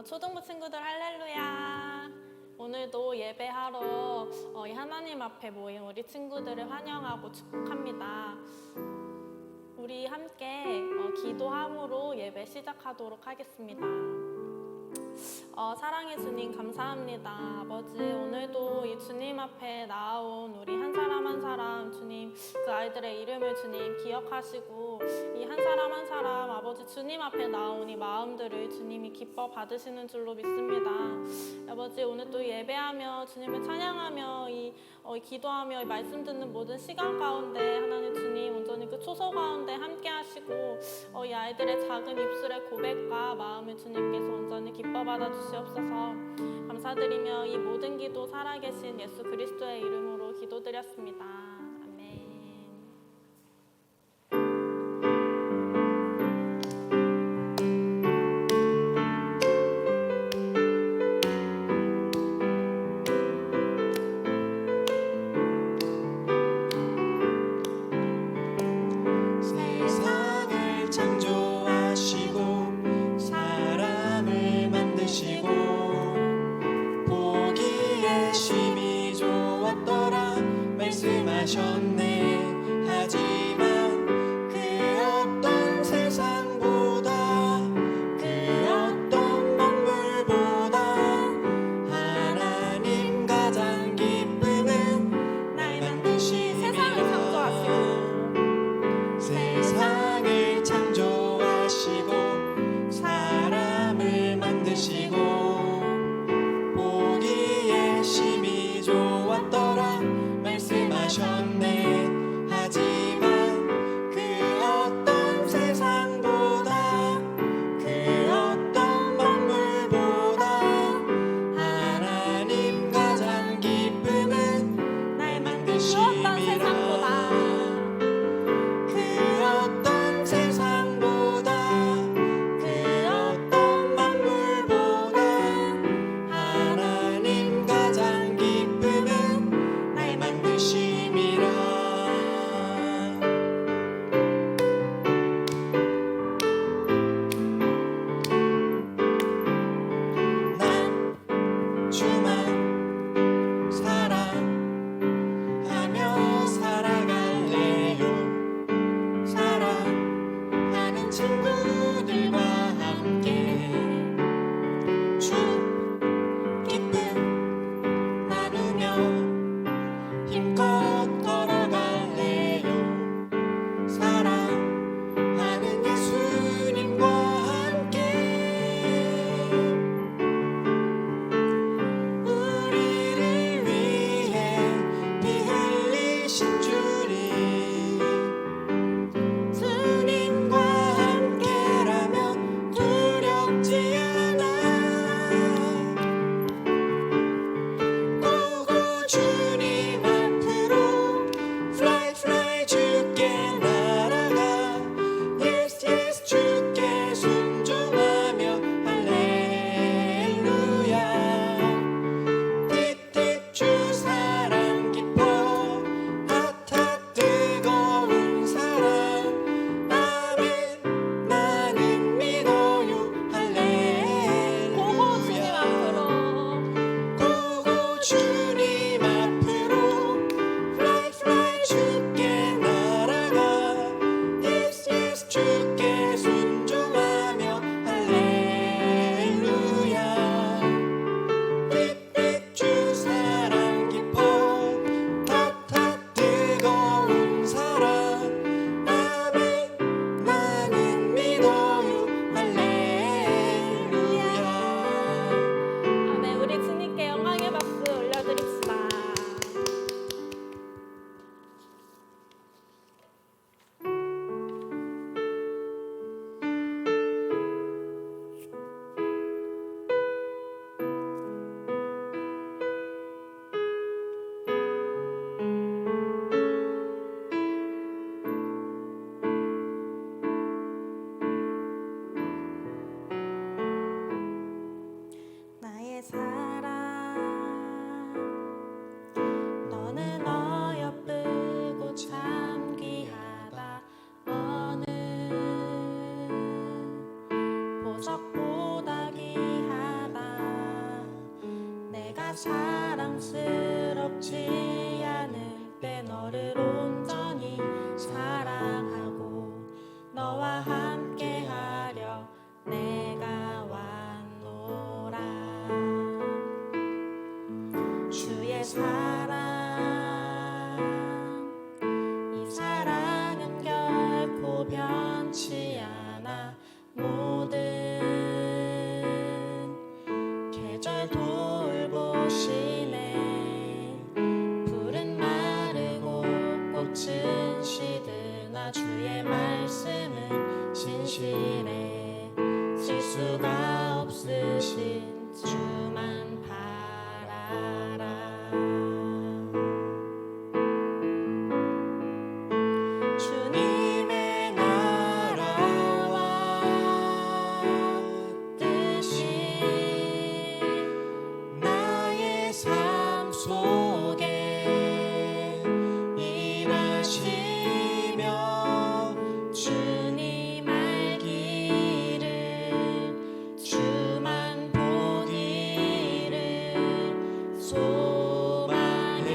초등부 친구들 할렐루야. 오늘도 예배하러 이 하나님 앞에 모인 우리 친구들을 환영하고 축복합니다. 우리 함께 기도함으로 예배 시작하도록 하겠습니다. 사랑의 주님 감사합니다. 아버지, 오늘도 이 주님 앞에 나온 우리 한 사람 한 사람 주님, 그 아이들의 이름을 주님 기억하시고 이 한 사람 한 사람 아버지 주님 앞에 나온 이 마음들을 주님이 기뻐 받으시는 줄로 믿습니다. 아버지, 오늘 또 예배하며 주님을 찬양하며 기도하며 이 말씀 듣는 모든 시간 가운데 하나님 주님 온전히 그 초소 가운데 함께 하시고 이 아이들의 작은 입술의 고백과 마음을 주님께서 온전히 기뻐 받아 주시옵소서. 감사드리며 이 모든 기도 살아계신 예수 그리스도의 이름으로 기도드렸습니다. 아멘. 세상을 창조하시고 사람을 만드시고 보기에 심히 좋았더라 말씀하셨네. 하지만 그 어떤 세상보다 그 어떤 만물보다 하나님 가장 기쁨은 날 만드신 세상을 창조하시고 세상을 창조하시고 사람을 만드시고 보기에 심히 좋았더라 말씀하셨네. 하지만 그 어떤 세상보다 그 어떤 만물보다 하나님 가장 기쁨은 날 만드심이라. 그 어떤 세상보다 그 어떤 만물보다 하나님 가장 기쁨은 날 만드심이라. 난 주만 사랑하며 살아갈래요. 사랑하는 친구들과 함께 주 기쁨 나누며 힘껏 걸어갈래요. 사랑하는 예수님과 함께 우리를 위해 피 흘리신 주님, 주님과 함께라면 두렵지 않아. 고고 주님 앞으로 fly fly 주께 날아가. yes yes 주께 순종하며 할렐루야. 틱틱 주 사랑 깊어 핫핫 뜨거운 사랑. 아멘 나는 믿어요. 고고 주님 할렐루야. 앞으로 고고 주님 앞으로 fly fly 주께 날아가. yes yes 주께 순종하며 할렐루야. 빛빛 주 사랑 깊어 핫핫 뜨거운 사랑. 아멘 나는 믿어요. 할렐루야. 아멘. 우리 주님께 영광의 박수 올려드립시다. 나의 사랑 너는 어여쁘고 참 귀하다. 어느 보석보다 귀한 사랑스럽지 않을 때 너를 온전히 사랑하고 너와 함께하려 내가 왔노라. 주의 사랑, 이 사랑은 결코 변치 않아. 모든 계절 돌보시네. 풀은 마르고 꽃은 시드나 주의 말씀은 신실해. 실수가 없으신 주만 바라라. 주님의 나라와 뜻이 나의 삶 속에 일하시며 주님 알기를 주만 보기를 소망해.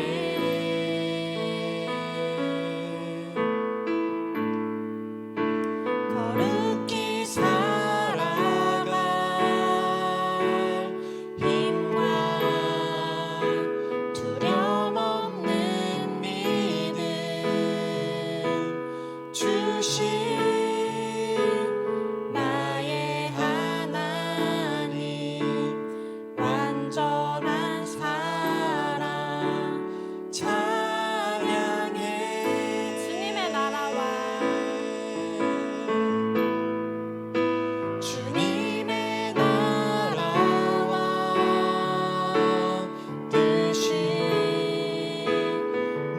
거룩히 살아갈 힘과 두려움 없는 믿음 주신 나의 하나님. 완전한 사랑 찬양해. 주님의 나라와 주님의 나라와 뜻이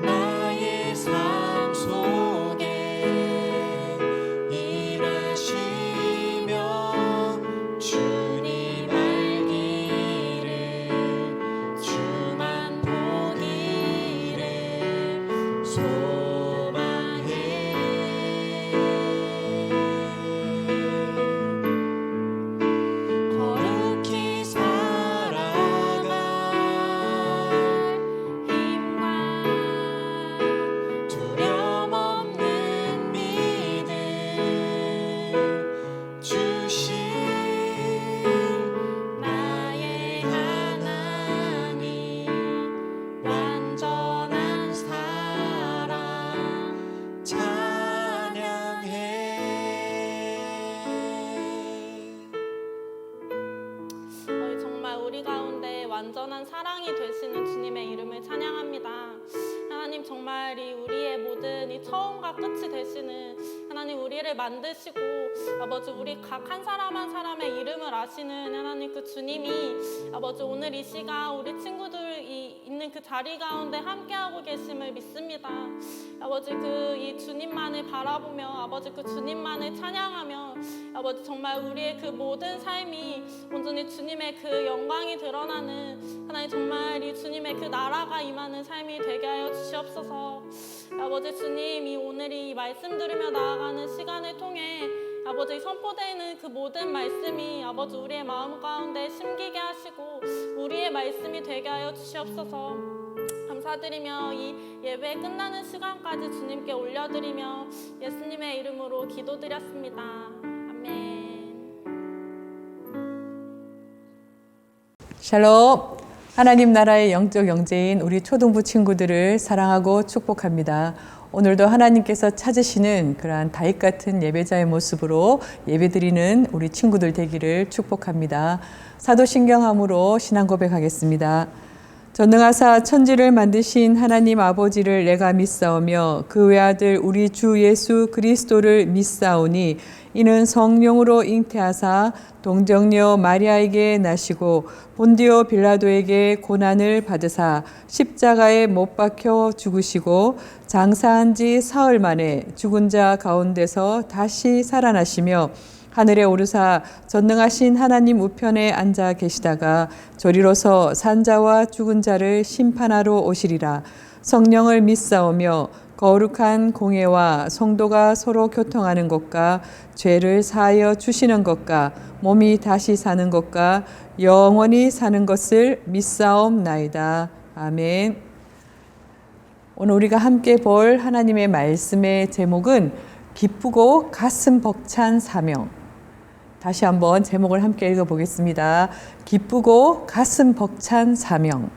나의 삶 속에 일하시며 주님 알기를 주만 보기를 소망해. 거룩히 살아갈 힘과 두려움 없는 믿음 주신 나의 하나님. 완전한 사랑 찬양해. 정말 우리 가운데 완전한 사랑이 되시는 주님의 이름을 찬양합니다. 하나님, 정말 우리의 모든 이 처음과 끝이 되시는 하나님, 우리를 만드시고 아버지 우리 각 한 사람 한 사람의 이름을 아시는 하나님 그 주님이 아버지 오늘 이 시간 우리 친구들이 있는 그 자리 가운데 함께하고 계심을 믿습니다. 아버지 이 주님만을 바라보며 아버지 그 주님만을 찬양하며 아버지 정말 우리의 그 모든 삶이 온전히 주님의 그 영광이 드러나는 하나님 정말 이 주님의 그 나라가 임하는 삶이 되게 하여 주시옵소서. 아버지 주님, 오늘이 이 말씀 들으며 나아가는 시간을 통해 아버지 선포되는 그 모든 말씀이 아버지 우리의 마음 가운데 심기게 하시고 우리의 말씀이 되게 하여 주시옵소서. 감사드리며 이 예배 끝나는 시간까지 주님께 올려드리며 예수님의 이름으로 기도드렸습니다. 아멘. 샬롬. 하나님 나라의 영적 영재인 우리 초등부 친구들을 사랑하고 축복합니다. 오늘도 하나님께서 찾으시는 그러한 다윗 같은 예배자의 모습으로 예배드리는 우리 친구들 되기를 축복합니다. 사도신경함으로 신앙 고백하겠습니다. 전능하사 천지를 만드신 하나님 아버지를 내가 믿사오며 그 외아들 우리 주 예수 그리스도를 믿사오니 이는 성령으로 잉태하사 동정녀 마리아에게 나시고 본디오 빌라도에게 고난을 받으사 십자가에 못 박혀 죽으시고 장사한 지 사흘 만에 죽은 자 가운데서 다시 살아나시며 하늘에 오르사 전능하신 하나님 우편에 앉아 계시다가 저리로서 산자와 죽은 자를 심판하러 오시리라. 성령을 믿사오며 거룩한 공예와 성도가 서로 교통하는 것과 죄를 사하여 주시는 것과 몸이 다시 사는 것과 영원히 사는 것을 믿사옵나이다. 아멘. 오늘 우리가 함께 볼 하나님의 말씀의 제목은 기쁘고 가슴 벅찬 사명. 다시 한번 제목을 함께 읽어보겠습니다. 기쁘고 가슴 벅찬 사명.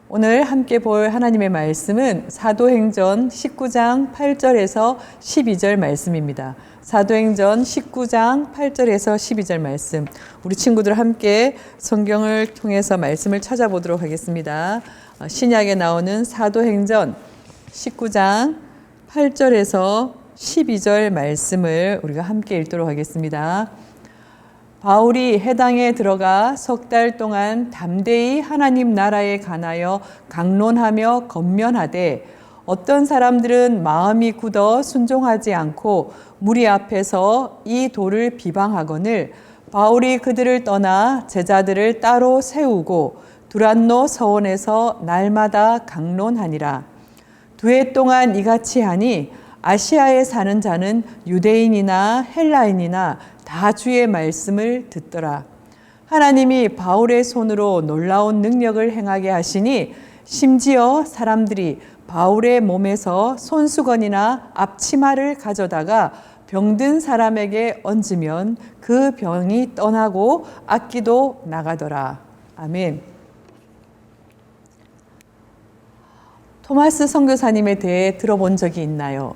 오늘 함께 볼 하나님의 말씀은 사도행전 19장 8절에서 12절 말씀입니다. 사도행전 19장 8절에서 12절 말씀. 우리 친구들 함께 성경을 통해서 말씀을 찾아보도록 하겠습니다. 신약에 나오는 사도행전 19장 8절에서 12절 말씀을 우리가 함께 읽도록 하겠습니다. 바울이 해당에 들어가 석 달 동안 담대히 하나님 나라에 관하여 강론하며 권면하되 어떤 사람들은 마음이 굳어 순종하지 않고 무리 앞에서 이 도를 비방하거늘 바울이 그들을 떠나 제자들을 따로 세우고 두란노 서원에서 날마다 강론하니라. 2해 동안 이같이 하니 아시아에 사는 자는 유대인이나 헬라인이나 다 주의 말씀을 듣더라. 하나님이 바울의 손으로 놀라운 능력을 행하게 하시니 심지어 사람들이 바울의 몸에서 손수건이나 앞치마를 가져다가 병든 사람에게 얹으면 그 병이 떠나고 악기도 나가더라. 아멘. 토마스 선교사님에 대해 들어본 적이 있나요?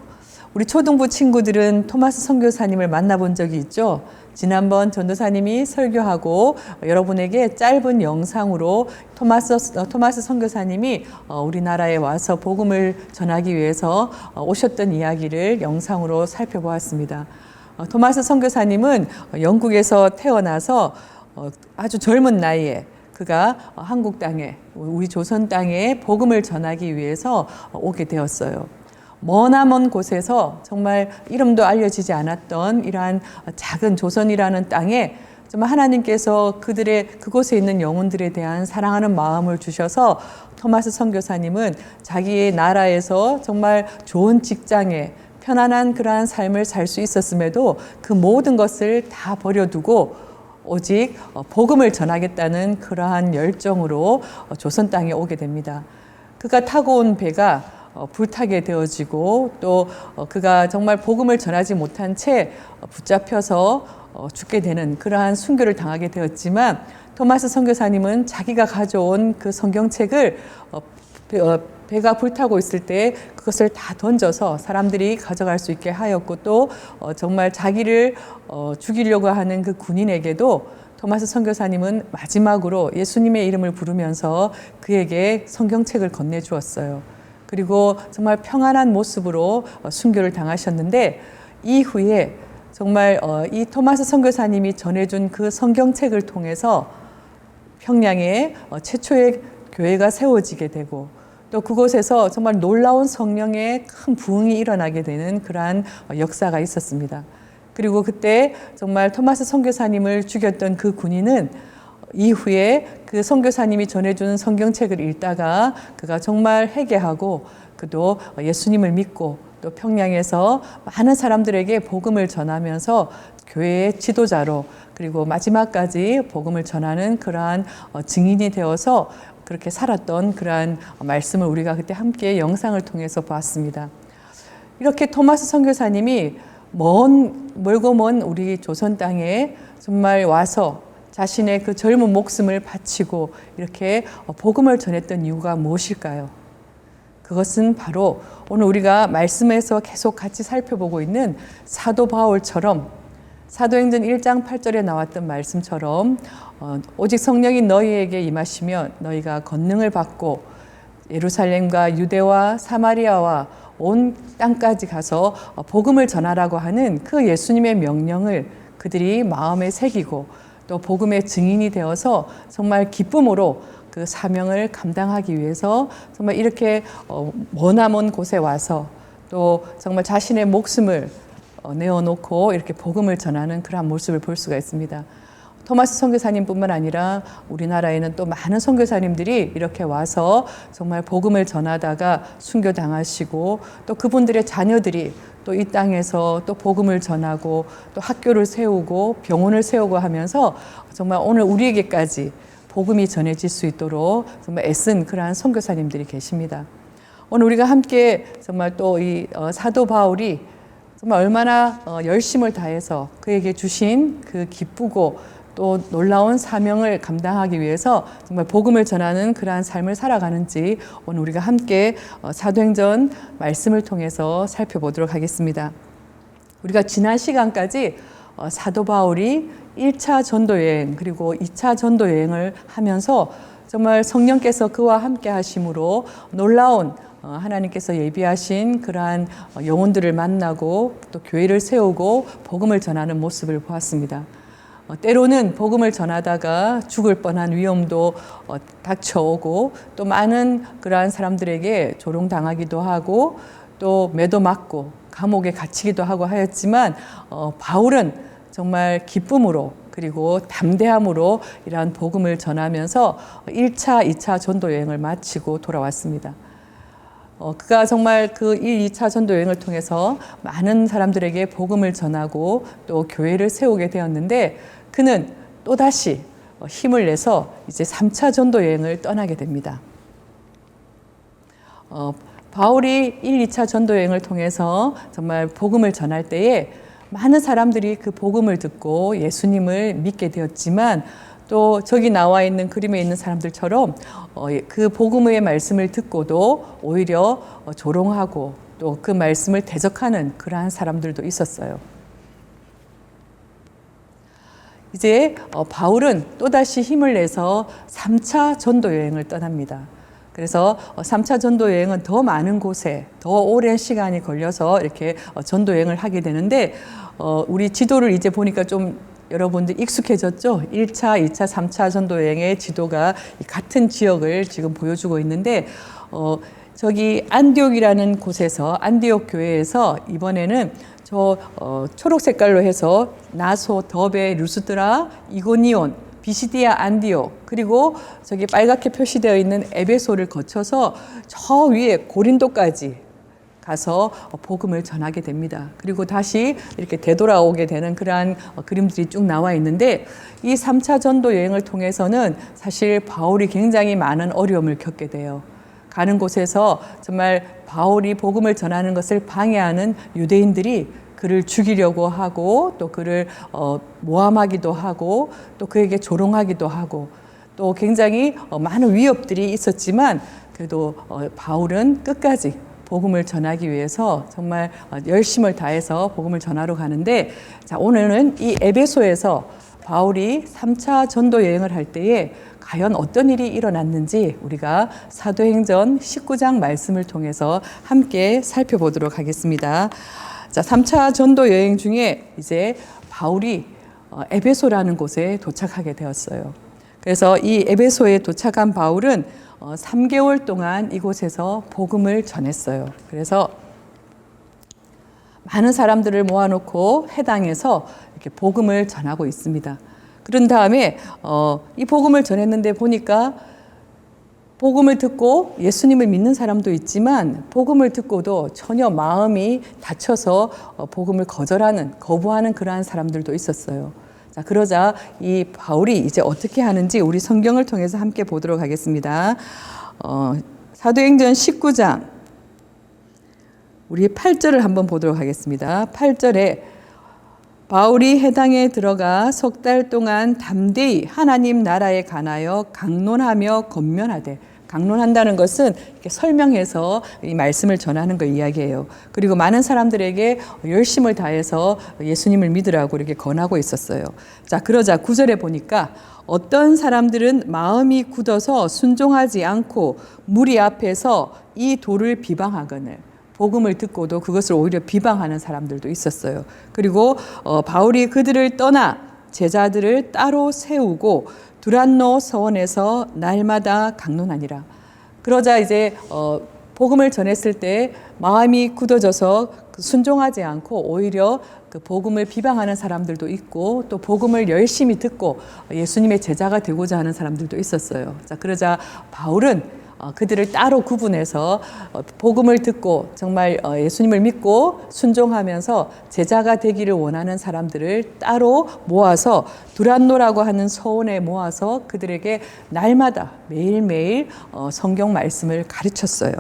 우리 초등부 친구들은 토마스 선교사님을 만나본 적이 있죠? 지난번 전도사님이 설교하고 여러분에게 짧은 영상으로 토마스 선교사님이 우리나라에 와서 복음을 전하기 위해서 오셨던 이야기를 영상으로 살펴보았습니다. 토마스 선교사님은 영국에서 태어나서 아주 젊은 나이에 그가 한국 땅에, 우리 조선 땅에 복음을 전하기 위해서 오게 되었어요. 머나먼 곳에서 정말 이름도 알려지지 않았던 이러한 작은 조선이라는 땅에 정말 하나님께서 그곳에 있는 영혼들에 대한 사랑하는 마음을 주셔서 토마스 선교사님은 자기의 나라에서 정말 좋은 직장에 편안한 그러한 삶을 살 수 있었음에도 그 모든 것을 다 버려두고 오직 복음을 전하겠다는 그러한 열정으로 조선 땅에 오게 됩니다. 그가 타고 온 배가 불타게 되어지고 또 그가 정말 복음을 전하지 못한 채 붙잡혀서 죽게 되는 그러한 순교를 당하게 되었지만 토마스 선교사님은 자기가 가져온 그 성경책을 배가 불타고 있을 때 그것을 다 던져서 사람들이 가져갈 수 있게 하였고 또 정말 자기를 죽이려고 하는 그 군인에게도 토마스 선교사님은 마지막으로 예수님의 이름을 부르면서 그에게 성경책을 건네주었어요. 그리고 정말 평안한 모습으로 순교를 당하셨는데 이후에 정말 이 토마스 선교사님이 전해준 그 성경책을 통해서 평양에 최초의 교회가 세워지게 되고 또 그곳에서 정말 놀라운 성령의 큰 부흥이 일어나게 되는 그러한 역사가 있었습니다. 그리고 그때 정말 토마스 선교사님을 죽였던 그 군인은 이후에 그 선교사님이 전해준 성경책을 읽다가 그가 정말 회개하고 그도 예수님을 믿고 또 평양에서 많은 사람들에게 복음을 전하면서 교회의 지도자로 그리고 마지막까지 복음을 전하는 그러한 증인이 되어서 그렇게 살았던 그러한 말씀을 우리가 그때 함께 영상을 통해서 보았습니다. 이렇게 토마스 선교사님이 멀고 먼 우리 조선 땅에 정말 와서 자신의 그 젊은 목숨을 바치고 이렇게 복음을 전했던 이유가 무엇일까요? 그것은 바로 오늘 우리가 말씀에서 계속 같이 살펴보고 있는 사도 바울처럼 사도행전 1장 8절에 나왔던 말씀처럼 오직 성령이 너희에게 임하시면 너희가 권능을 받고 예루살렘과 유대와 사마리아와 온 땅까지 가서 복음을 전하라고 하는 그 예수님의 명령을 그들이 마음에 새기고 또 복음의 증인이 되어서 정말 기쁨으로 그 사명을 감당하기 위해서 정말 이렇게 머나먼 곳에 와서 또 정말 자신의 목숨을 내어놓고 이렇게 복음을 전하는 그러한 모습을 볼 수가 있습니다. 토마스 선교사님뿐만 아니라 우리나라에는 또 많은 선교사님들이 이렇게 와서 정말 복음을 전하다가 순교당하시고 또 그분들의 자녀들이 또 이 땅에서 또 복음을 전하고 또 학교를 세우고 병원을 세우고 하면서 정말 오늘 우리에게까지 복음이 전해질 수 있도록 정말 애쓴 그러한 선교사님들이 계십니다. 오늘 우리가 함께 정말 또 이 사도 바울이 정말 얼마나 열심을 다해서 그에게 주신 그 기쁘고 또 놀라운 사명을 감당하기 위해서 정말 복음을 전하는 그러한 삶을 살아가는지 오늘 우리가 함께 사도행전 말씀을 통해서 살펴보도록 하겠습니다. 우리가 지난 시간까지 사도 바울이 1차 전도 여행 그리고 2차 전도 여행을 하면서 정말 성령께서 그와 함께 하심으로 놀라운 하나님께서 예비하신 그러한 영혼들을 만나고 또 교회를 세우고 복음을 전하는 모습을 보았습니다. 때로는 복음을 전하다가 죽을 뻔한 위험도 닥쳐오고 또 많은 그러한 사람들에게 조롱당하기도 하고 또 매도 맞고 감옥에 갇히기도 하고 하였지만 바울은 정말 기쁨으로 그리고 담대함으로 이러한 복음을 전하면서 1차, 2차 전도 여행을 마치고 돌아왔습니다. 그가 정말 그 1, 2차 전도 여행을 통해서 많은 사람들에게 복음을 전하고 또 교회를 세우게 되었는데 그는 또다시 힘을 내서 이제 3차 전도 여행을 떠나게 됩니다. 바울이 1, 2차 전도 여행을 통해서 정말 복음을 전할 때에 많은 사람들이 그 복음을 듣고 예수님을 믿게 되었지만 또 저기 나와 있는 그림에 있는 사람들처럼 그 복음의 말씀을 듣고도 오히려 조롱하고 또 그 말씀을 대적하는 그러한 사람들도 있었어요. 이제 바울은 또다시 힘을 내서 3차 전도 여행을 떠납니다. 그래서 3차 전도 여행은 더 많은 곳에 더 오랜 시간이 걸려서 이렇게 전도 여행을 하게 되는데 우리 지도를 이제 보니까 좀 여러분들 익숙해졌죠? 1차, 2차, 3차 전도 여행의 지도가 같은 지역을 지금 보여주고 있는데 저기 안디옥이라는 곳에서 안디옥 교회에서 이번에는 저 초록 색깔로 해서 나소, 더베, 루스드라, 이고니온, 비시디아, 안디옥 그리고 저기 빨갛게 표시되어 있는 에베소를 거쳐서 저 위에 고린도까지 가서 복음을 전하게 됩니다. 그리고 다시 이렇게 되돌아오게 되는 그러한 그림들이 쭉 나와 있는데 이 3차 전도 여행을 통해서는 사실 바울이 굉장히 많은 어려움을 겪게 돼요. 가는 곳에서 정말 바울이 복음을 전하는 것을 방해하는 유대인들이 그를 죽이려고 하고 또 그를 모함하기도 하고 또 그에게 조롱하기도 하고 또 굉장히 많은 위협들이 있었지만 그래도 바울은 끝까지 복음을 전하기 위해서 정말 열심을 다해서 복음을 전하러 가는데 자, 오늘은 이 에베소에서 바울이 3차 전도 여행을 할 때에 과연 어떤 일이 일어났는지 우리가 사도행전 19장 말씀을 통해서 함께 살펴보도록 하겠습니다. 자, 3차 전도 여행 중에 이제 바울이 에베소라는 곳에 도착하게 되었어요. 그래서 이 에베소에 도착한 바울은 3개월 동안 이곳에서 복음을 전했어요. 그래서 많은 사람들을 모아놓고 해당에서 이렇게 복음을 전하고 있습니다. 그런 다음에 이 복음을 전했는데 보니까 복음을 듣고 예수님을 믿는 사람도 있지만 복음을 듣고도 전혀 마음이 닫혀서 복음을 거부하는 그러한 사람들도 있었어요. 자, 그러자 이 바울이 이제 어떻게 하는지 우리 성경을 통해서 함께 보도록 하겠습니다. 사도행전 19장 우리 8절을 한번 보도록 하겠습니다. 8절에 바울이 해당에 들어가 석 달 동안 담대히 하나님 나라에 관하여 강론하며 권면하되 강론한다는 것은 이렇게 설명해서 이 말씀을 전하는 걸 이야기해요. 그리고 많은 사람들에게 열심을 다해서 예수님을 믿으라고 이렇게 권하고 있었어요. 자, 그러자 9절에 보니까 어떤 사람들은 마음이 굳어서 순종하지 않고 무리 앞에서 이 돌을 비방하거늘 복음을 듣고도 그것을 오히려 비방하는 사람들도 있었어요. 그리고 바울이 그들을 떠나 제자들을 따로 세우고 두란노 서원에서 날마다 강론하니라. 그러자 이제 복음을 전했을 때 마음이 굳어져서 순종하지 않고 오히려 그 복음을 비방하는 사람들도 있고 또 복음을 열심히 듣고 예수님의 제자가 되고자 하는 사람들도 있었어요. 자, 그러자 바울은 그들을 따로 구분해서 복음을 듣고 정말 예수님을 믿고 순종하면서 제자가 되기를 원하는 사람들을 따로 모아서 두란노라고 하는 서원에 모아서 그들에게 날마다 매일매일 성경 말씀을 가르쳤어요.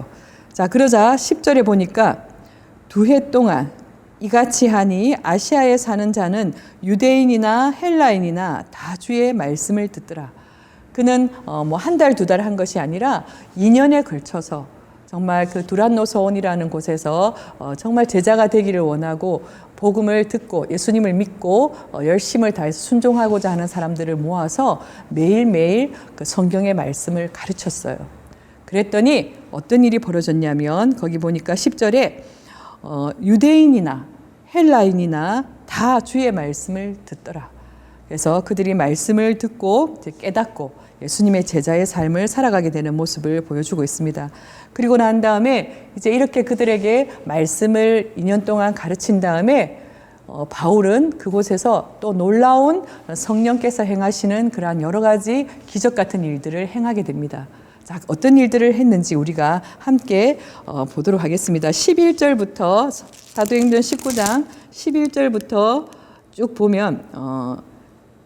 자, 그러자 10절에 보니까 2해 동안 이같이 하니 아시아에 사는 자는 유대인이나 헬라인이나 다 주의 말씀을 듣더라. 그는 뭐 한 달, 2달 한 것이 아니라 2년에 걸쳐서 정말 그 두란노 서원이라는 곳에서 정말 제자가 되기를 원하고 복음을 듣고 예수님을 믿고 열심을 다해서 순종하고자 하는 사람들을 모아서 매일매일 그 성경의 말씀을 가르쳤어요. 그랬더니 어떤 일이 벌어졌냐면 거기 보니까 10절에 유대인이나 헬라인이나 다 주의 말씀을 듣더라. 그래서 그들이 말씀을 듣고 깨닫고 예수님의 제자의 삶을 살아가게 되는 모습을 보여주고 있습니다. 그리고 난 다음에 이제 이렇게 그들에게 말씀을 2년 동안 가르친 다음에 바울은 그곳에서 또 놀라운 성령께서 행하시는 그러한 여러 가지 기적 같은 일들을 행하게 됩니다. 자, 어떤 일들을 했는지 우리가 함께 보도록 하겠습니다. 11절부터 사도행전 19장 11절부터 쭉 보면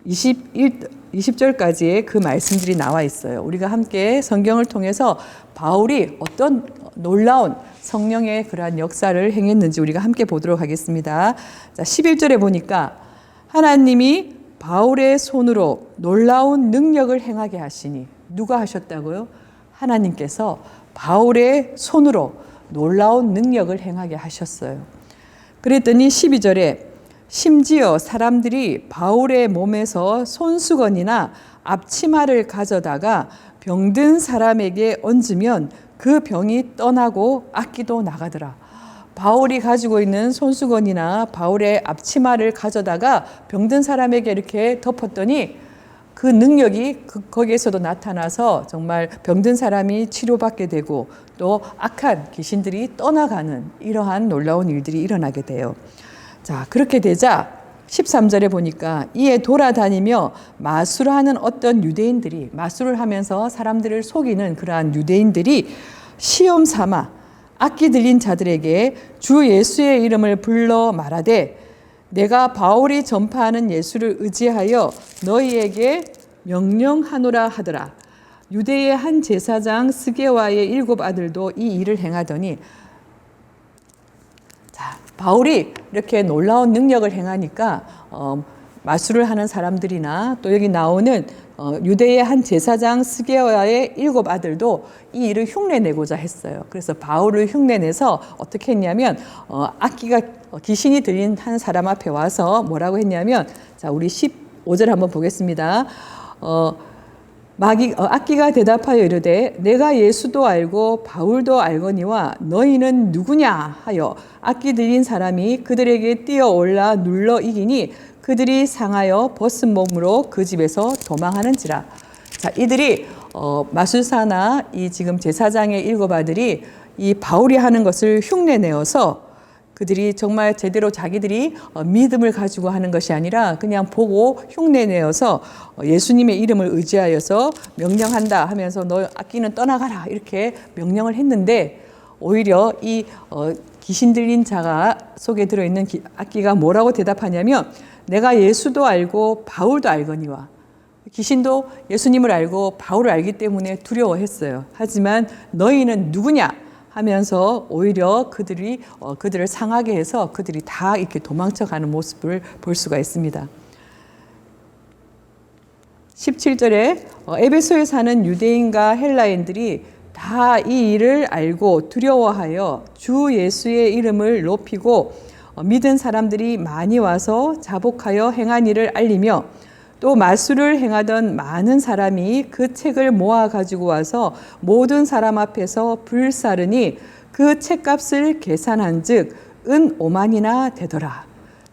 20절까지의 그 말씀들이 나와 있어요. 우리가 함께 성경을 통해서 바울이 어떤 놀라운 성령의 그러한 역사를 행했는지 우리가 함께 보도록 하겠습니다. 자, 11절에 보니까 하나님이 바울의 손으로 놀라운 능력을 행하게 하시니 누가 하셨다고요? 하나님께서 바울의 손으로 놀라운 능력을 행하게 하셨어요. 그랬더니 12절에 심지어 사람들이 바울의 몸에서 손수건이나 앞치마를 가져다가 병든 사람에게 얹으면 그 병이 떠나고 악기도 나가더라. 바울이 가지고 있는 손수건이나 바울의 앞치마를 가져다가 병든 사람에게 이렇게 덮었더니 그 능력이 거기에서도 나타나서 정말 병든 사람이 치료받게 되고 또 악한 귀신들이 떠나가는 이러한 놀라운 일들이 일어나게 돼요. 자, 그렇게 되자 13절에 보니까 이에 돌아다니며 마술하는 어떤 유대인들이 마술을 하면서 사람들을 속이는 그러한 유대인들이 시험 삼아 악기 들린 자들에게 주 예수의 이름을 불러 말하되 내가 바울이 전파하는 예수를 의지하여 너희에게 명령하노라 하더라. 유대의 한 제사장 스게와의 7 아들도 이 일을 행하더니 자, 바울이 이렇게 놀라운 능력을 행하니까 마술을 하는 사람들이나 또 여기 나오는 유대의 한 제사장 스게와의 7 아들도 이 일을 흉내내고자 했어요. 그래서 바울을 흉내내서 어떻게 했냐면 악기가 귀신이 들린 한 사람 앞에 와서 뭐라고 했냐면 자, 우리 15절 한번 보겠습니다. 악기가 대답하여 이르되 내가 예수도 알고 바울도 알거니와 너희는 누구냐 하여 악기 들린 사람이 그들에게 뛰어올라 눌러 이기니 그들이 상하여 벗은 몸으로 그 집에서 도망하는지라. 자, 이들이 마술사나 이 지금 제사장의 7 아들이 이 바울이 하는 것을 흉내내어서 그들이 정말 제대로 자기들이 믿음을 가지고 하는 것이 아니라 그냥 보고 흉내내어서 예수님의 이름을 의지하여서 명령한다 하면서 너 악기는 떠나가라 이렇게 명령을 했는데 오히려 이 귀신 들린 자가 속에 들어있는 악기가 뭐라고 대답하냐면 내가 예수도 알고 바울도 알거니와 귀신도 예수님을 알고 바울을 알기 때문에 두려워했어요. 하지만 너희는 누구냐? 하면서 오히려 그들을 상하게 해서 그들이 다 이렇게 도망쳐가는 모습을 볼 수가 있습니다. 17절에 에베소에 사는 유대인과 헬라인들이 다 이 일을 알고 두려워하여 주 예수의 이름을 높이고 믿은 사람들이 많이 와서 자복하여 행한 일을 알리며 또 마술을 행하던 많은 사람이 그 책을 모아 가지고 와서 모든 사람 앞에서 불사르니 그 책값을 계산한즉 은 5만이나 되더라.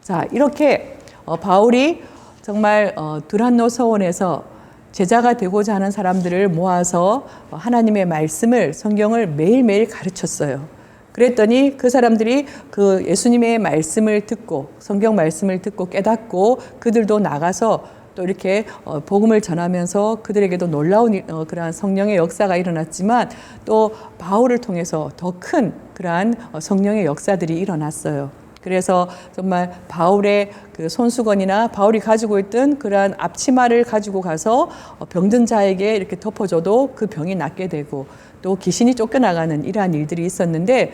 자, 이렇게 바울이 정말 두란노 서원에서 제자가 되고자 하는 사람들을 모아서 하나님의 말씀을, 성경을 매일매일 가르쳤어요. 그랬더니 그 사람들이 그 예수님의 말씀을 듣고, 성경 말씀을 듣고 깨닫고 그들도 나가서 또 이렇게 복음을 전하면서 그들에게도 놀라운 그러한 성령의 역사가 일어났지만, 또 바울을 통해서 더 큰 그러한 성령의 역사들이 일어났어요. 그래서 정말 바울의 그 손수건이나 바울이 가지고 있던 그러한 앞치마를 가지고 가서 병든 자에게 이렇게 덮어줘도 그 병이 낫게 되고, 또 귀신이 쫓겨나가는 이러한 일들이 있었는데,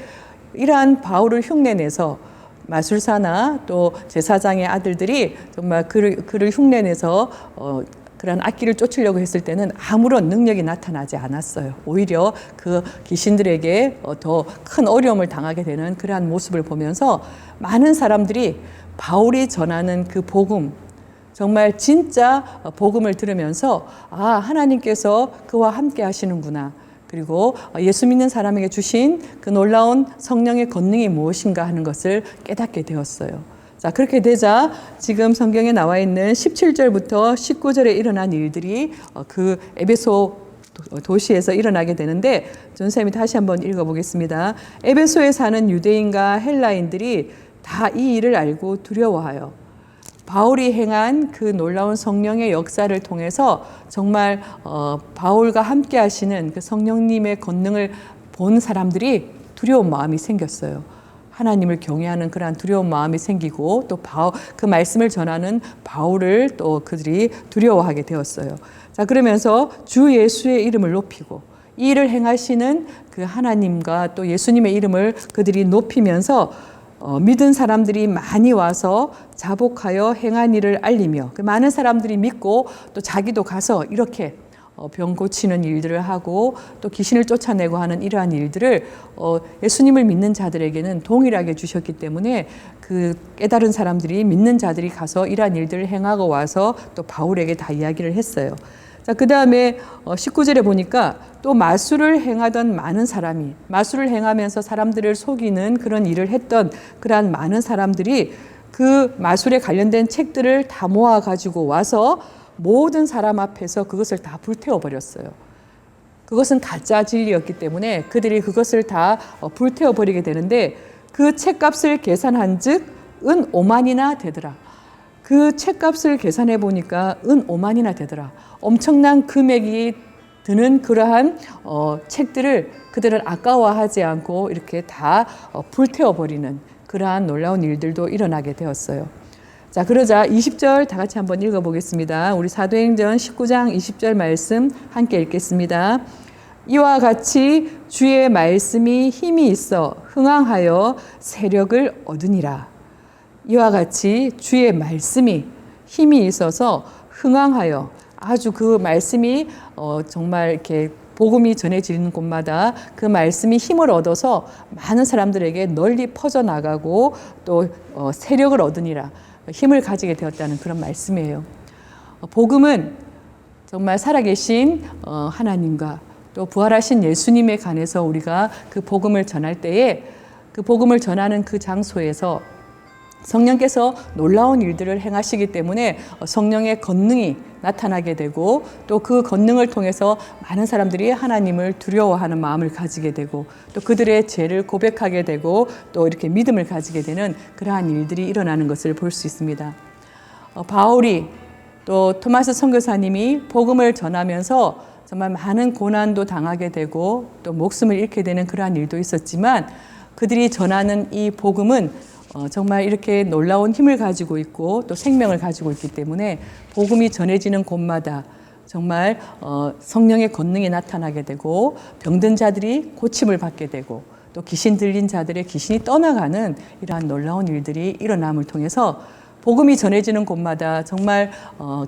이러한 바울을 흉내내서 마술사나 또 제사장의 아들들이 정말 그를 흉내내서 그런 악기를 쫓으려고 했을 때는 아무런 능력이 나타나지 않았어요. 오히려 그 귀신들에게 더 큰 어려움을 당하게 되는 그러한 모습을 보면서 많은 사람들이 바울이 전하는 그 복음, 정말 진짜 복음을 들으면서 하나님께서 그와 함께 하시는구나. 그리고 예수 믿는 사람에게 주신 그 놀라운 성령의 권능이 무엇인가 하는 것을 깨닫게 되었어요. 자, 그렇게 되자 지금 성경에 나와 있는 17절부터 19절에 일어난 일들이 그 에베소 도시에서 일어나게 되는데, 전쌤이 다시 한번 읽어보겠습니다. 에베소에 사는 유대인과 헬라인들이 다 이 일을 알고 두려워하여 바울이 행한 그 놀라운 성령의 역사를 통해서 정말 바울과 함께 하시는 그 성령님의 권능을 본 사람들이 두려운 마음이 생겼어요. 하나님을 경외하는 그러한 두려운 마음이 생기고, 또 그 말씀을 전하는 바울을 또 그들이 두려워하게 되었어요. 자, 그러면서 주 예수의 이름을 높이고 이 일을 행하시는 그 하나님과 또 예수님의 이름을 그들이 높이면서 믿은 사람들이 많이 와서 자복하여 행한 일을 알리며, 그 많은 사람들이 믿고 또 자기도 가서 이렇게 병 고치는 일들을 하고 또 귀신을 쫓아내고 하는 이러한 일들을 예수님을 믿는 자들에게는 동일하게 주셨기 때문에 그 깨달은 사람들이, 믿는 자들이 가서 이러한 일들을 행하고 와서 또 바울에게 다 이야기를 했어요. 자, 그 다음에 19절에 보니까 또 마술을 행하던 많은 사람이, 마술을 행하면서 사람들을 속이는 그런 일을 했던 그러한 많은 사람들이 그 마술에 관련된 책들을 다 모아 가지고 와서 모든 사람 앞에서 그것을 다 불태워 버렸어요. 그것은 가짜 진리였기 때문에 그들이 그것을 다 불태워 버리게 되는데, 그 책값을 계산한 즉 은 5만이나 되더라. 그 책값을 계산해 보니까 은 5만이나 되더라. 엄청난 금액이 드는 그러한 책들을 그들은 아까워하지 않고 이렇게 다 불태워 버리는 그러한 놀라운 일들도 일어나게 되었어요. 자, 그러자 20절 다 같이 한번 읽어보겠습니다. 우리 사도행전 19장 20절 말씀 함께 읽겠습니다. 이와 같이 주의 말씀이 힘이 있어 흥황하여 세력을 얻으니라. 이와 같이 주의 말씀이 힘이 있어서 흥황하여, 아주 그 말씀이 정말 이렇게 복음이 전해지는 곳마다 그 말씀이 힘을 얻어서 많은 사람들에게 널리 퍼져나가고 또 세력을 얻으니라, 힘을 가지게 되었다는 그런 말씀이에요. 복음은 정말 살아계신 하나님과 또 부활하신 예수님에 관해서 우리가 그 복음을 전할 때에, 그 복음을 전하는 그 장소에서 성령께서 놀라운 일들을 행하시기 때문에 성령의 권능이 나타나게 되고, 또 그 권능을 통해서 많은 사람들이 하나님을 두려워하는 마음을 가지게 되고, 또 그들의 죄를 고백하게 되고, 또 이렇게 믿음을 가지게 되는 그러한 일들이 일어나는 것을 볼 수 있습니다. 바울이 또 토마스 선교사님이 복음을 전하면서 정말 많은 고난도 당하게 되고 또 목숨을 잃게 되는 그러한 일도 있었지만, 그들이 전하는 이 복음은 정말 이렇게 놀라운 힘을 가지고 있고 또 생명을 가지고 있기 때문에 복음이 전해지는 곳마다 정말 성령의 권능이 나타나게 되고, 병든 자들이 고침을 받게 되고, 또 귀신 들린 자들의 귀신이 떠나가는 이러한 놀라운 일들이 일어남을 통해서 복음이 전해지는 곳마다 정말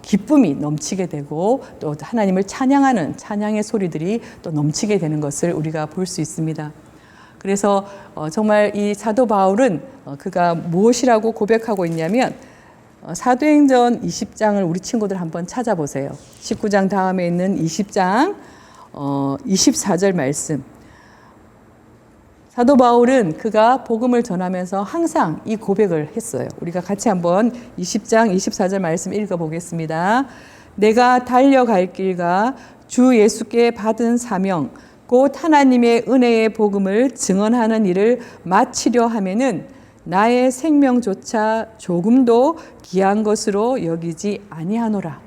기쁨이 넘치게 되고, 또 하나님을 찬양하는 찬양의 소리들이 또 넘치게 되는 것을 우리가 볼 수 있습니다. 그래서 정말 이 사도 바울은 그가 무엇이라고 고백하고 있냐면, 사도행전 20장을 우리 친구들 한번 찾아보세요. 19장 다음에 있는 20장 24절 말씀. 사도 바울은 그가 복음을 전하면서 항상 이 고백을 했어요. 우리가 같이 한번 20장 24절 말씀 읽어보겠습니다. 내가 달려갈 길과 주 예수께 받은 사명 곧 하나님의 은혜의 복음을 증언하는 일을 마치려 하면은 나의 생명조차 조금도 귀한 것으로 여기지 아니하노라.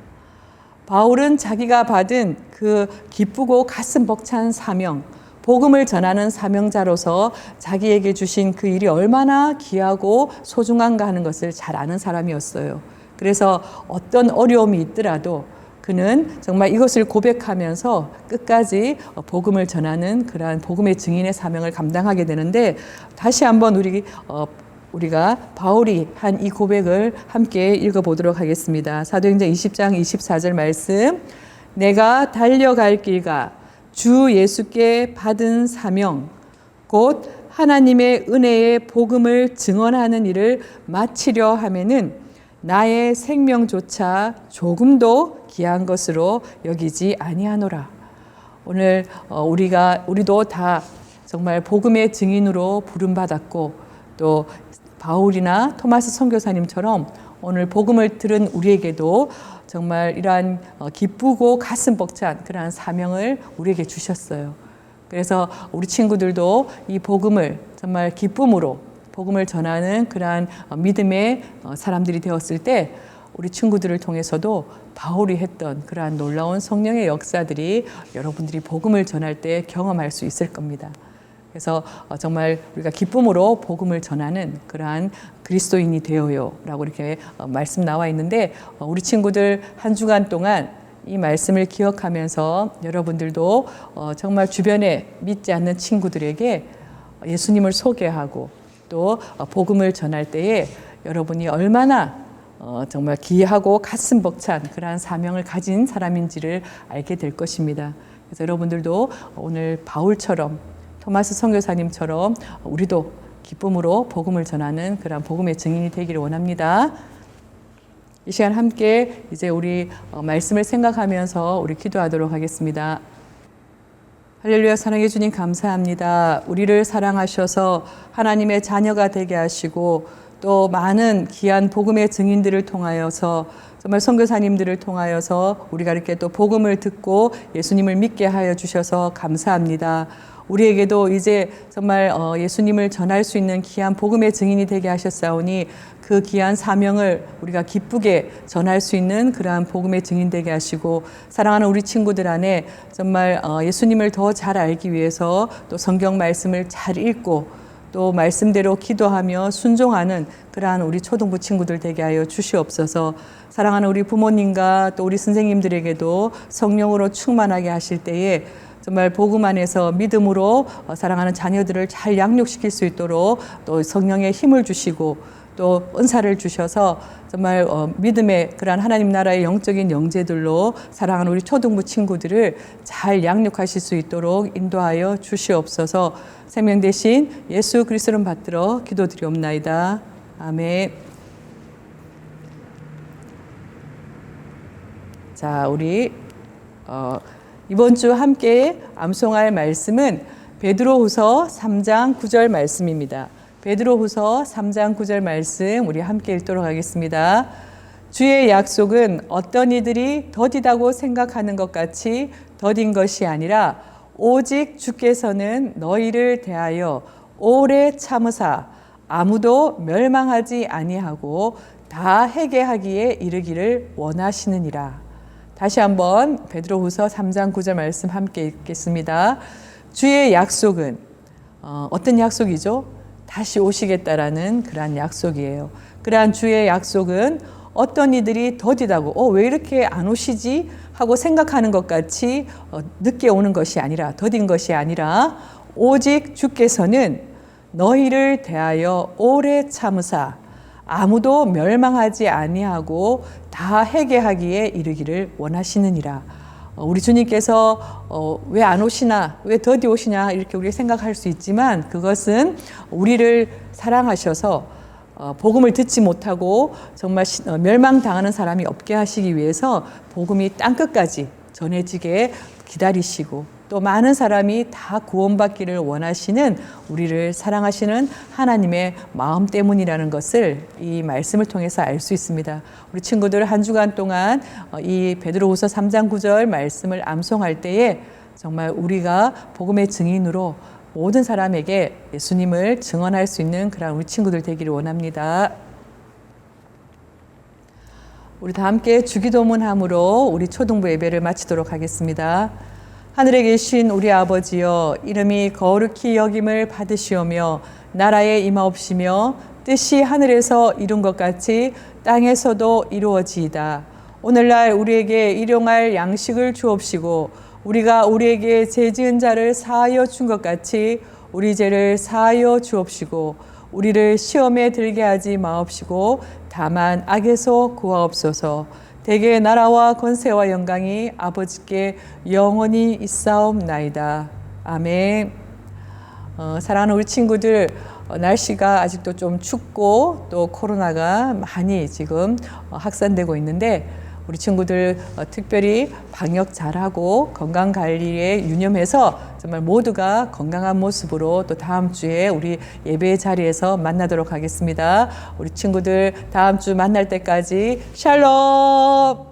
바울은 자기가 받은 그 기쁘고 가슴 벅찬 사명, 복음을 전하는 사명자로서 자기에게 주신 그 일이 얼마나 귀하고 소중한가 하는 것을 잘 아는 사람이었어요. 그래서 어떤 어려움이 있더라도 그는 정말 이것을 고백하면서 끝까지 복음을 전하는 그러한 복음의 증인의 사명을 감당하게 되는데, 다시 한번 우리가 바울이 한 이 고백을 함께 읽어보도록 하겠습니다. 사도행전 20장 24절 말씀. 내가 달려갈 길과 주 예수께 받은 사명 곧 하나님의 은혜의 복음을 증언하는 일을 마치려 하면은 나의 생명조차 조금도 귀한 것으로 여기지 아니하노라. 오늘 우리도 다 정말 복음의 증인으로 부름받았고, 또 바울이나 토마스 선교사님처럼 오늘 복음을 들은 우리에게도 정말 이러한 기쁘고 가슴 벅찬 그러한 사명을 우리에게 주셨어요. 그래서 우리 친구들도 이 복음을 정말 기쁨으로 복음을 전하는 그러한 믿음의 사람들이 되었을 때 우리 친구들을 통해서도 바울이 했던 그러한 놀라운 성령의 역사들이 여러분들이 복음을 전할 때 경험할 수 있을 겁니다. 그래서 정말 우리가 기쁨으로 복음을 전하는 그러한 그리스도인이 되어요 라고 이렇게 말씀 나와 있는데, 우리 친구들 한 주간 동안 이 말씀을 기억하면서 여러분들도 정말 주변에 믿지 않는 친구들에게 예수님을 소개하고 또 복음을 전할 때에 여러분이 얼마나 정말 귀하고 가슴 벅찬 그러한 사명을 가진 사람인지를 알게 될 것입니다. 그래서 여러분들도 오늘 바울처럼 토마스 선교사님처럼 우리도 기쁨으로 복음을 전하는 그런 복음의 증인이 되기를 원합니다. 이 시간 함께 이제 우리 말씀을 생각하면서 우리 기도하도록 하겠습니다. 할렐루야. 사랑해 주님 감사합니다. 우리를 사랑하셔서 하나님의 자녀가 되게 하시고 또 많은 귀한 복음의 증인들을 통하여서 정말 선교사님들을 통하여서 우리가 이렇게 또 복음을 듣고 예수님을 믿게 하여 주셔서 감사합니다. 우리에게도 이제 정말 예수님을 전할 수 있는 귀한 복음의 증인이 되게 하셨사오니 그 귀한 사명을 우리가 기쁘게 전할 수 있는 그러한 복음의 증인 되게 하시고, 사랑하는 우리 친구들 안에 정말 예수님을 더 잘 알기 위해서 또 성경 말씀을 잘 읽고 또 말씀대로 기도하며 순종하는 그러한 우리 초등부 친구들 되게 하여 주시옵소서. 사랑하는 우리 부모님과 또 우리 선생님들에게도 성령으로 충만하게 하실 때에 정말 복음 안에서 믿음으로 사랑하는 자녀들을 잘 양육시킬 수 있도록 또 성령의 힘을 주시고 또 은사를 주셔서 정말 믿음의 그러한 하나님 나라의 영적인 영재들로 사랑하는 우리 초등부 친구들을 잘 양육하실 수 있도록 인도하여 주시옵소서. 생명 대신 예수 그리스도를 받들어 기도드리옵나이다. 아멘. 자, 우리 이번 주 함께 암송할 말씀은 베드로후서 3장 9절 말씀입니다. 베드로후서 3장 9절 말씀 우리 함께 읽도록 하겠습니다. 주의 약속은 어떤 이들이 더디다고 생각하는 것 같이 더딘 것이 아니라 오직 주께서는 너희를 대하여 오래 참으사 아무도 멸망하지 아니하고 다 회개하기에 이르기를 원하시느니라. 다시 한번 베드로후서 3장 9절 말씀 함께 읽겠습니다. 주의 약속은 어떤 약속이죠? 다시 오시겠다라는 그러한 약속이에요. 그러한 주의 약속은 어떤 이들이 더디다고 왜 이렇게 안 오시지 하고 생각하는 것 같이 늦게 오는 것이 아니라, 더딘 것이 아니라 오직 주께서는 너희를 대하여 오래 참으사 아무도 멸망하지 아니하고 다 회개하기에 이르기를 원하시느니라. 우리 주님께서 왜 안 오시나, 왜 더디 오시냐 이렇게 우리가 생각할 수 있지만, 그것은 우리를 사랑하셔서 복음을 듣지 못하고 정말 멸망당하는 사람이 없게 하시기 위해서 복음이 땅끝까지 전해지게 기다리시고 또 많은 사람이 다 구원받기를 원하시는 우리를 사랑하시는 하나님의 마음 때문이라는 것을 이 말씀을 통해서 알 수 있습니다. 우리 친구들 한 주간 동안 이 베드로후서 3장 9절 말씀을 암송할 때에 정말 우리가 복음의 증인으로 모든 사람에게 예수님을 증언할 수 있는 그런 우리 친구들 되기를 원합니다. 우리 다 함께 주기도문함으로 우리 초등부 예배를 마치도록 하겠습니다. 하늘에 계신 우리 아버지여, 이름이 거룩히 여김을 받으시오며 나라에 임하옵시며 뜻이 하늘에서 이룬 것 같이 땅에서도 이루어지이다. 오늘날 우리에게 일용할 양식을 주옵시고 우리가 우리에게 죄 지은 자를 사하여 준 것 같이 우리 죄를 사하여 주옵시고 우리를 시험에 들게 하지 마옵시고 다만 악에서 구하옵소서. 대개 나라와 권세와 영광이 아버지께 영원히 있사옵나이다. 아멘. 사랑하는 우리 친구들, 날씨가 아직도 좀 춥고 또 코로나가 많이 지금 확산되고 있는데 우리 친구들 특별히 방역 잘하고 건강관리에 유념해서 정말 모두가 건강한 모습으로 또 다음 주에 우리 예배 자리에서 만나도록 하겠습니다. 우리 친구들 다음 주 만날 때까지 샬롬!